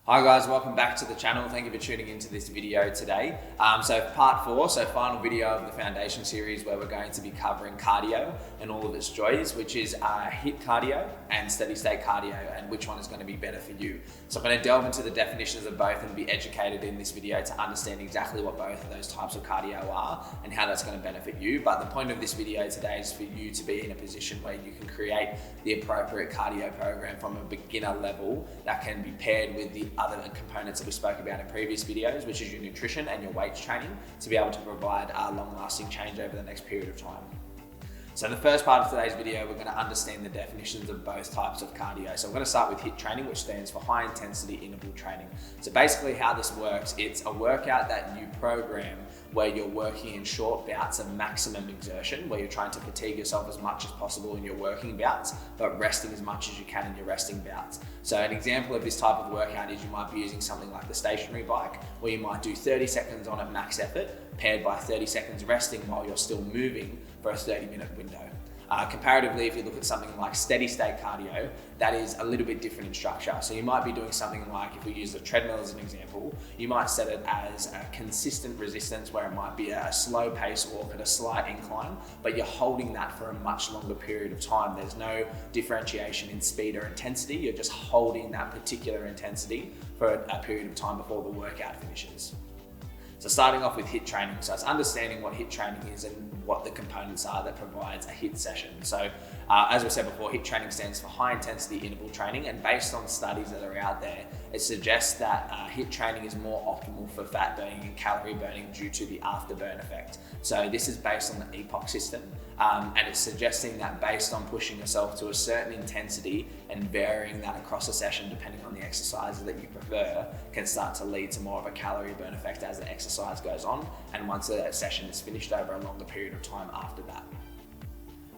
Hi guys, welcome back to the channel. Thank you for tuning into this video today. So part 4, final video of the foundation series where we're going to be covering cardio and all of its joys, which is HIIT cardio and steady state cardio, and which one is going to be better for you. So I'm going to delve into the definitions of both and be educated in this video to understand exactly what both of those types of cardio are and how that's going to benefit you. But the point of this video today is for you to be in a position where you can create the appropriate cardio program from a beginner level that can be paired with the other components that we spoke about in previous videos, which is your nutrition and your weight training, to be able to provide a long-lasting change over the next period of time. So in the first part of today's video, we're going to understand the definitions of both types of cardio. So we're going to start with HIIT training, which stands for high intensity interval training. So basically how this works, it's a workout that you program where you're working in short bouts of maximum exertion, where you're trying to fatigue yourself as much as possible in your working bouts, but resting as much as you can in your resting bouts. So an example of this type of workout is you might be using something like the stationary bike, where you might do 30 seconds on at max effort, paired by 30 seconds resting while you're still moving for a 30-minute window. Comparatively, if you look at something like steady state cardio, that is a little bit different in structure. So you might be doing something like, if we use the treadmill as an example, you might set it as a consistent resistance where it might be a slow pace walk at a slight incline, but you're holding that for a much longer period of time. There's no differentiation in speed or intensity. You're just holding that particular intensity for a period of time before the workout finishes. So starting off with HIIT training, so it's understanding what HIIT training is and what the components are that provides a HIIT session. So as we said before, HIIT training stands for high intensity interval training, and based on studies that are out there, it suggests that HIIT training is more optimal for fat burning and calorie burning due to the afterburn effect. So this is based on the EPOC system, and it's suggesting that based on pushing yourself to a certain intensity and varying that across a session depending on the exercises that you prefer, can start to lead to more of a calorie burn effect as the exercise goes on, and once the session is finished over a longer period of time after that.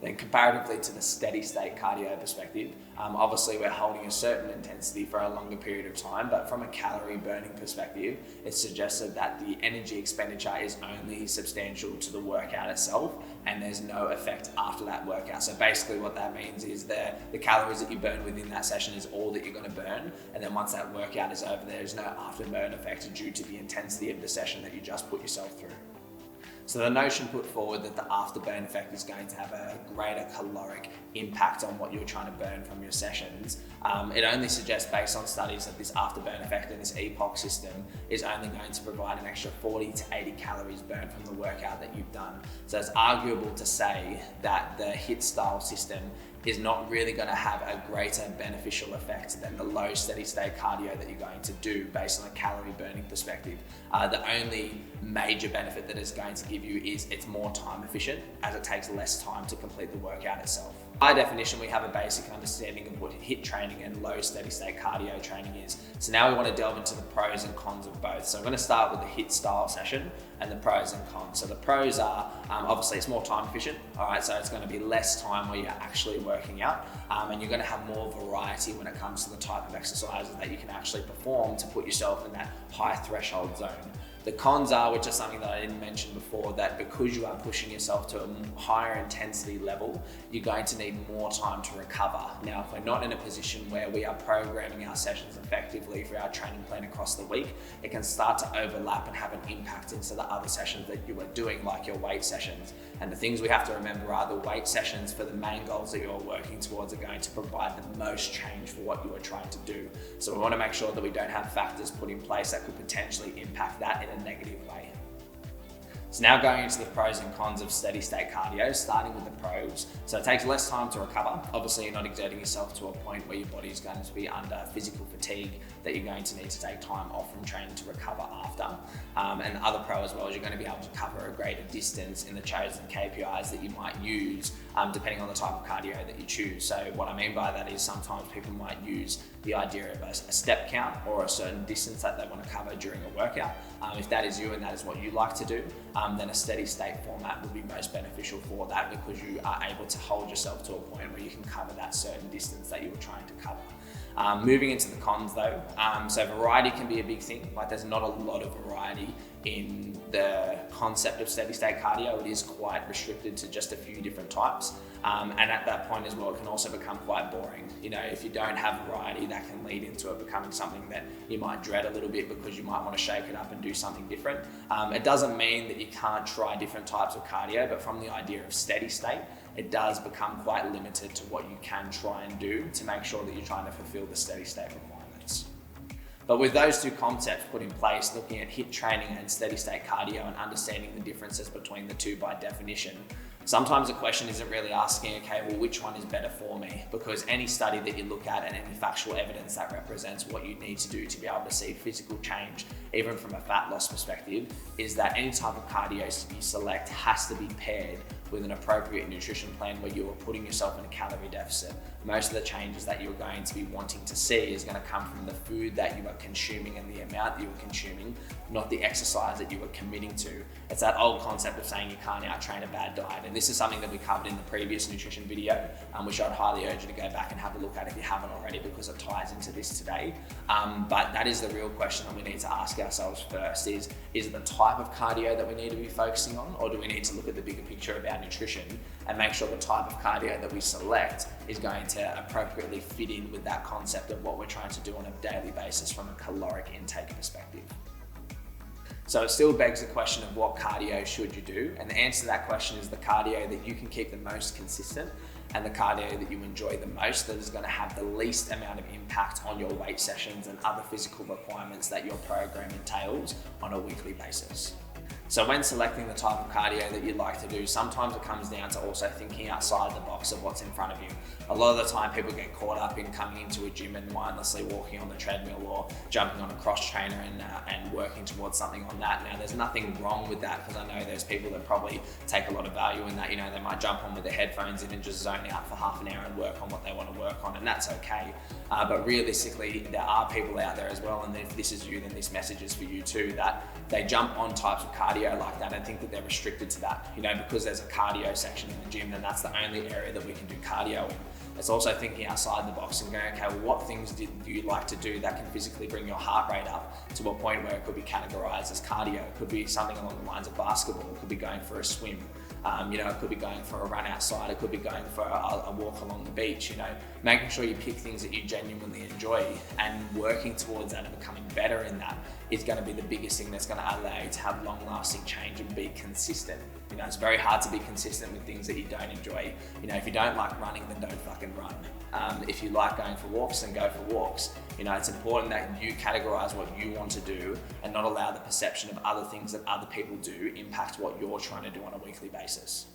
Then comparatively to the steady state cardio perspective, obviously we're holding a certain intensity for a longer period of time, but from a calorie burning perspective, it's suggested that the energy expenditure is only substantial to the workout itself, and there's no effect after that workout. So basically what that means is the calories that you burn within that session is all that you're going to burn, and then once that workout is over, there's no afterburn effect due to the intensity of the session that you just put yourself through. So the notion put forward that the afterburn effect is going to have a greater caloric impact on what you're trying to burn from your sessions, it only suggests based on studies that this afterburn effect and this EPOC system is only going to provide an extra 40 to 80 calories burned from the workout that you've done. So it's arguable to say that the HIIT style system is not really going to have a greater beneficial effect than the low steady state cardio that you're going to do based on a calorie burning perspective. The only major benefit that it's going to give you is it's more time efficient, as it takes less time to complete the workout itself. By definition, we have a basic understanding of what HIIT training and low steady state cardio training is. So now we want to delve into the pros and cons of both. So I'm going to start with the HIIT style session and the pros and cons. So the pros are, obviously it's more time efficient. All right, so it's going to be less time where you're actually working out, and you're going to have more variety when it comes to the type of exercises that you can actually perform to put yourself in that high threshold zone. The cons are, which is something that I didn't mention before, that because you are pushing yourself to a higher intensity level, you're going to need more time to recover. Now, if we're not in a position where we are programming our sessions effectively for our training plan across the week, it can start to overlap and have an impact into the other sessions that you are doing, like your weight sessions. And the things we have to remember are the weight sessions for the main goals that you're working towards are going to provide the most change for what you are trying to do. So we want to make sure that we don't have factors put in place that could potentially impact that in a negative way. So now going into the pros and cons of steady state cardio, starting with the pros. So it takes less time to recover. Obviously you're not exerting yourself to a point where your body is going to be under physical fatigue that you're going to need to take time off from training to recover after. And the other pro as well is you're going to be able to cover a greater distance in the chosen KPIs that you might use, depending on the type of cardio that you choose. So what I mean by that is sometimes people might use the idea of a step count or a certain distance that they want to cover during a workout. If that is you and that is what you like to do, then a steady state format would be most beneficial for that, because you are able to hold yourself to a point where you can cover that certain distance that you were trying to cover. Moving into the cons though, so variety can be a big thing. Like there's not a lot of variety in the concept of steady state cardio. It is quite restricted to just a few different types. And at that point as well, it can also become quite boring. You know, if you don't have variety, that can lead into it becoming something that you might dread a little bit because you might want to shake it up and do something different. It doesn't mean that you can't try different types of cardio, but from the idea of steady state, it does become quite limited to what you can try and do to make sure that you're trying to fulfill the steady state requirements. But with those two concepts put in place, looking at HIIT training and steady state cardio and understanding the differences between the two by definition, sometimes the question isn't really asking, okay, well, which one is better for me? Because any study that you look at and any factual evidence that represents what you need to do to be able to see physical change, even from a fat loss perspective, is that any type of cardio you select has to be paired with an appropriate nutrition plan where you are putting yourself in a calorie deficit. Most of the changes that you're going to be wanting to see is going to come from the food that you are consuming and the amount that you are consuming, not the exercise that you are committing to. It's that old concept of saying you can't out-train a bad diet. And this is something that we covered in the previous nutrition video, which I'd highly urge you to go back and have a look at if you haven't already, because it ties into this today. But that is the real question that we need to ask ourselves first is it the type of cardio that we need to be focusing on, or do we need to look at the bigger picture about nutrition and make sure the type of cardio that we select is going to appropriately fit in with that concept of what we're trying to do on a daily basis from a caloric intake perspective. So it still begs the question of what cardio should you do? And the answer to that question is the cardio that you can keep the most consistent and the cardio that you enjoy the most, that is going to have the least amount of impact on your weight sessions and other physical requirements that your program entails on a weekly basis. So when selecting the type of cardio that you'd like to do, sometimes it comes down to also thinking outside the box of what's in front of you. A lot of the time people get caught up in coming into a gym and mindlessly walking on the treadmill or jumping on a cross trainer and working towards something on that. Now there's nothing wrong with that, because I know there's people that probably take a lot of value in that. You know, they might jump on with their headphones in and just zone out for half an hour and work on what they want to work on, and that's okay. But realistically, there are people out there as well, and if this is you, then this message is for you too, that they jump on types of cardio like that and think that they're restricted to that. You know, because there's a cardio section in the gym, then that's the only area that we can do cardio in. It's also thinking outside the box and going, okay, well, what things do you like to do that can physically bring your heart rate up to a point where it could be categorized as cardio? It could be something along the lines of basketball. It could be going for a swim. You know, it could be going for a run outside. It could be going for a walk along the beach. You know, making sure you pick things that you genuinely enjoy and working towards that and becoming better in that is going to be the biggest thing that's going to allow you to have long-lasting change and be consistent. You know, it's very hard to be consistent with things that you don't enjoy. You know, if you don't like running, then don't fucking run. If you like going for walks, then go for walks. You know, it's important that you categorize what you want to do and not allow the perception of other things that other people do impact what you're trying to do on a weekly basis.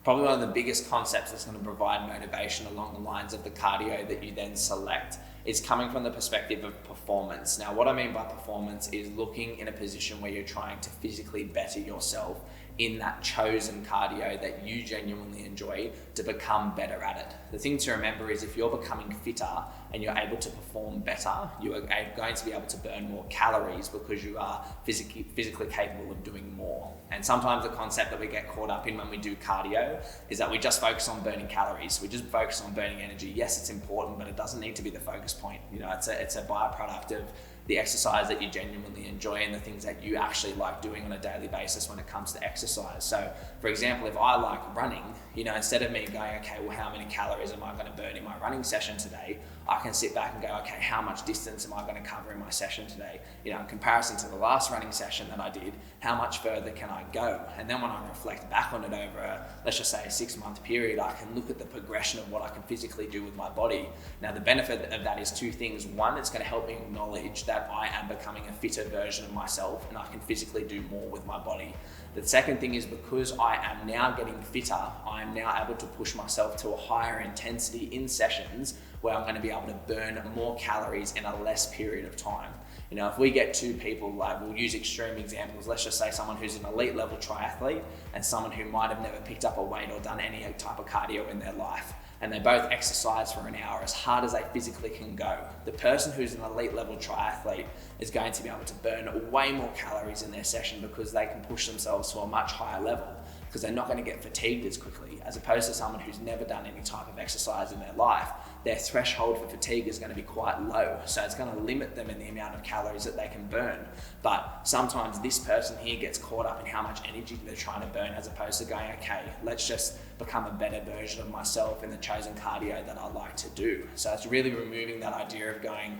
Probably one of the biggest concepts that's going to provide motivation along the lines of the cardio that you then select is coming from the perspective of performance. Now, what I mean by performance is looking in a position where you're trying to physically better yourself in that chosen cardio that you genuinely enjoy to become better at it. The thing to remember is if you're becoming fitter and you're able to perform better, you are going to be able to burn more calories because you are physically capable of doing more. And sometimes the concept that we get caught up in when we do cardio is that we just focus on burning calories. We just focus on burning energy. Yes, it's important, but it doesn't need to be the focus point. You know, it's a byproduct of the exercise that you genuinely enjoy and the things that you actually like doing on a daily basis when it comes to exercise. So for example, if I like running, you know, instead of me going, okay, well, how many calories am I going to burn in my running session today? I can sit back and go, okay, how much distance am I going to cover in my session today? You know, in comparison to the last running session that I did, how much further can I go? And then when I reflect back on it over let's just say a 6-month period, I can look at the progression of what I can physically do with my body. Now, the benefit of that is two things. One, it's going to help me acknowledge that I am becoming a fitter version of myself and I can physically do more with my body. The second thing is because I am now getting fitter, I am now able to push myself to a higher intensity in sessions where I'm going to be able to burn more calories in a less period of time. You know, if we get two people, like we'll use extreme examples, let's just say someone who's an elite level triathlete and someone who might have never picked up a weight or done any type of cardio in their life, and they both exercise for an hour as hard as they physically can go. The person who's an elite level triathlete is going to be able to burn way more calories in their session because they can push themselves to a much higher level, because they're not going to get fatigued as quickly, as opposed to someone who's never done any type of exercise in their life. their threshold for fatigue is going to be quite low. So it's going to limit them in the amount of calories that they can burn. But sometimes this person here gets caught up in how much energy they're trying to burn, as opposed to going, okay, let's just become a better version of myself in the chosen cardio that I like to do. So it's really removing that idea of going,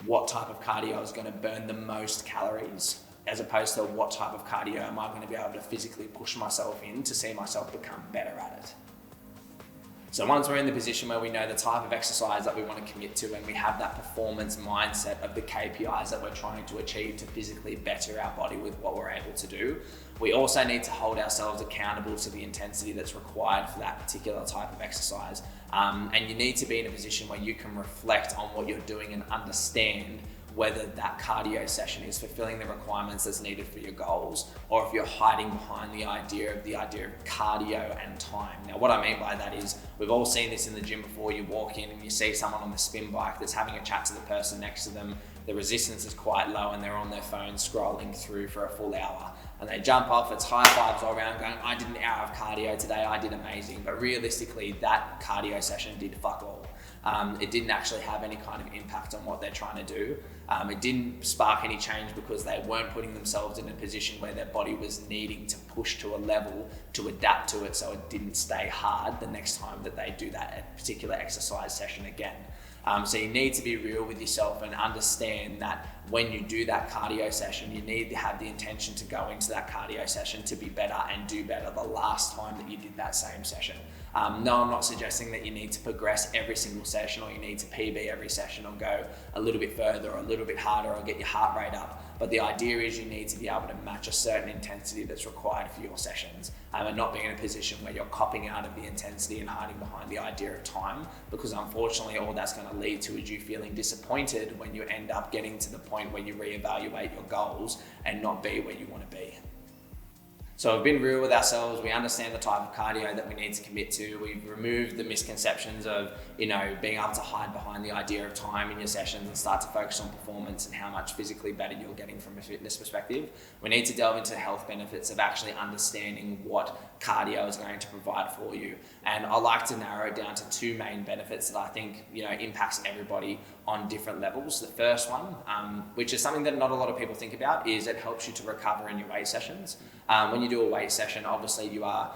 what type of cardio is going to burn the most calories, as opposed to what type of cardio am I going to be able to physically push myself in to see myself become better at it. So once we're in the position where we know the type of exercise that we want to commit to, and we have that performance mindset of the KPIs that we're trying to achieve to physically better our body with what we're able to do, we also need to hold ourselves accountable to the intensity that's required for that particular type of exercise. And you need to be in a position where you can reflect on what you're doing and understand whether that cardio session is fulfilling the requirements that's needed for your goals, or if you're hiding behind the idea of cardio and time. Now, what I mean by that is, we've all seen this in the gym before. You walk in and you see someone on the spin bike that's having a chat to the person next to them. The resistance is quite low and they're on their phone scrolling through for a full hour. And they jump off, it's high fives all around going, I did an hour of cardio today, I did amazing. But realistically, that cardio session did fuck all. It didn't actually have any kind of impact on what they're trying to do. It didn't spark any change because they weren't putting themselves in a position where their body was needing to push to a level to adapt to it, so it didn't stay hard the next time that they do that particular exercise session again. So you need to be real with yourself and understand that when you do that cardio session, you need to have the intention to go into that cardio session to be better and do better the last time that you did that same session. No, I'm not suggesting that you need to progress every single session, or you need to PB every session, or go a little bit further or a little bit harder, or get your heart rate up. But the idea is you need to be able to match a certain intensity that's required for your sessions, and not being in a position where you're copping out of the intensity and hiding behind the idea of time, because unfortunately all that's going to lead to is you feeling disappointed when you end up getting to the point where you reevaluate your goals and not be where you want to be. So we've been real with ourselves. We understand the type of cardio that we need to commit to. We've removed the misconceptions of, being able to hide behind the idea of time in your sessions and start to focus on performance and how much physically better you're getting from a fitness perspective. We need to delve into the health benefits of actually understanding what cardio is going to provide for you. And I like to narrow it down to two main benefits that I think, impacts everybody on different levels. The first one, which is something that not a lot of people think about, is it helps you to recover in your weight sessions. When you do a weight session, obviously you are,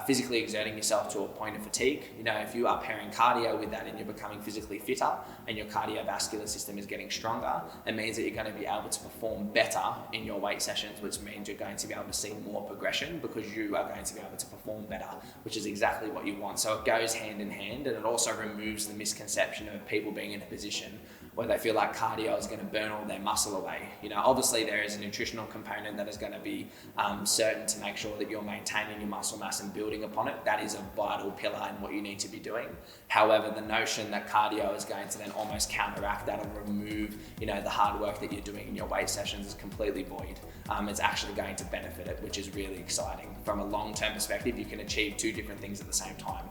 physically exerting yourself to a point of fatigue. If you are pairing cardio with that and you're becoming physically fitter and your cardiovascular system is getting stronger, it means that you're going to be able to perform better in your weight sessions, which means you're going to be able to see more progression because you are going to be able to perform better, which is exactly what you want. So it goes hand in hand, and it also removes the misconception of people being in a position where they feel like cardio is going to burn all their muscle away. Obviously there is a nutritional component that is going to be certain to make sure that you're maintaining your muscle mass and building upon it. That is a vital pillar in what you need to be doing. However, the notion that cardio is going to then almost counteract that or remove, the hard work that you're doing in your weight sessions is completely void. It's actually going to benefit it, which is really exciting. From a long-term perspective, you can achieve two different things at the same time.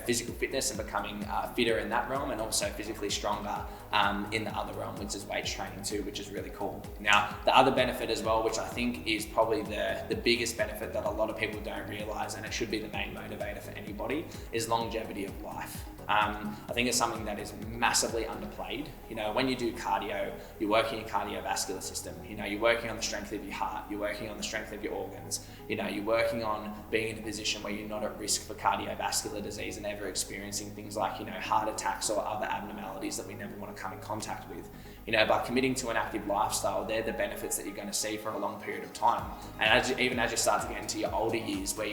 Physical fitness and becoming fitter in that realm, and also physically stronger in the other realm, which is weights training too, which is really cool. Now, the other benefit as well, which I think is probably the biggest benefit that a lot of people don't realize, and it should be the main motivator for anybody, is longevity of life. I think it's something that is massively underplayed. When you do cardio, you're working your cardiovascular system. You're working on the strength of your heart. You're working on the strength of your organs. You're working on being in a position where you're not at risk for cardiovascular disease and ever experiencing things like, heart attacks or other abnormalities that we never want to come in contact with. By committing to an active lifestyle, they're the benefits that you're going to see for a long period of time. And even as you start to get into your older years, where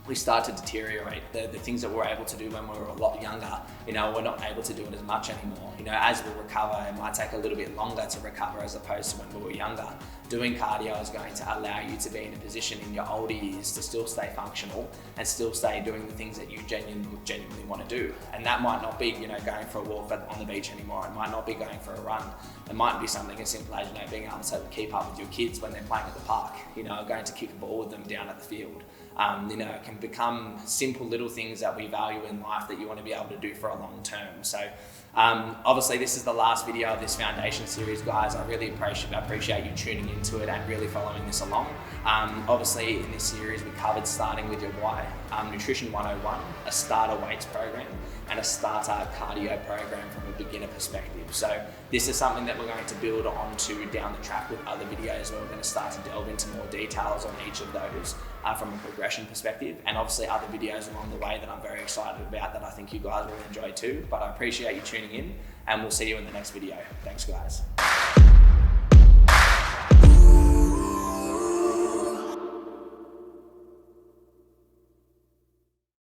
we start to deteriorate. The things that we're able to do when we were a lot younger, we're not able to do it as much anymore. As we recover, it might take a little bit longer to recover as opposed to when we were younger. Doing cardio is going to allow you to be in a position in your older years to still stay functional and still stay doing the things that you genuinely want to do. And that might not be, going for a walk on the beach anymore. It might not be going for a run. It might be something as simple as, being able to keep up with your kids when they're playing at the park, going to kick a ball with them down at the field. it can become simple little things that we value in life that you want to be able to do for a long term. So obviously this is the last video of this foundation series, guys. I really appreciate you tuning into it and really following this along. Obviously in this series we covered starting with your why, nutrition 101, a starter weights program, and a starter cardio program from a beginner perspective. So this is something that we're going to build onto down the track with other videos where we're going to start to delve into more details on each of those from a progression perspective, and obviously other videos along the way that I'm very excited about that I think you guys will enjoy too. But I appreciate you tuning in, and we'll see you in the next video. Thanks, guys.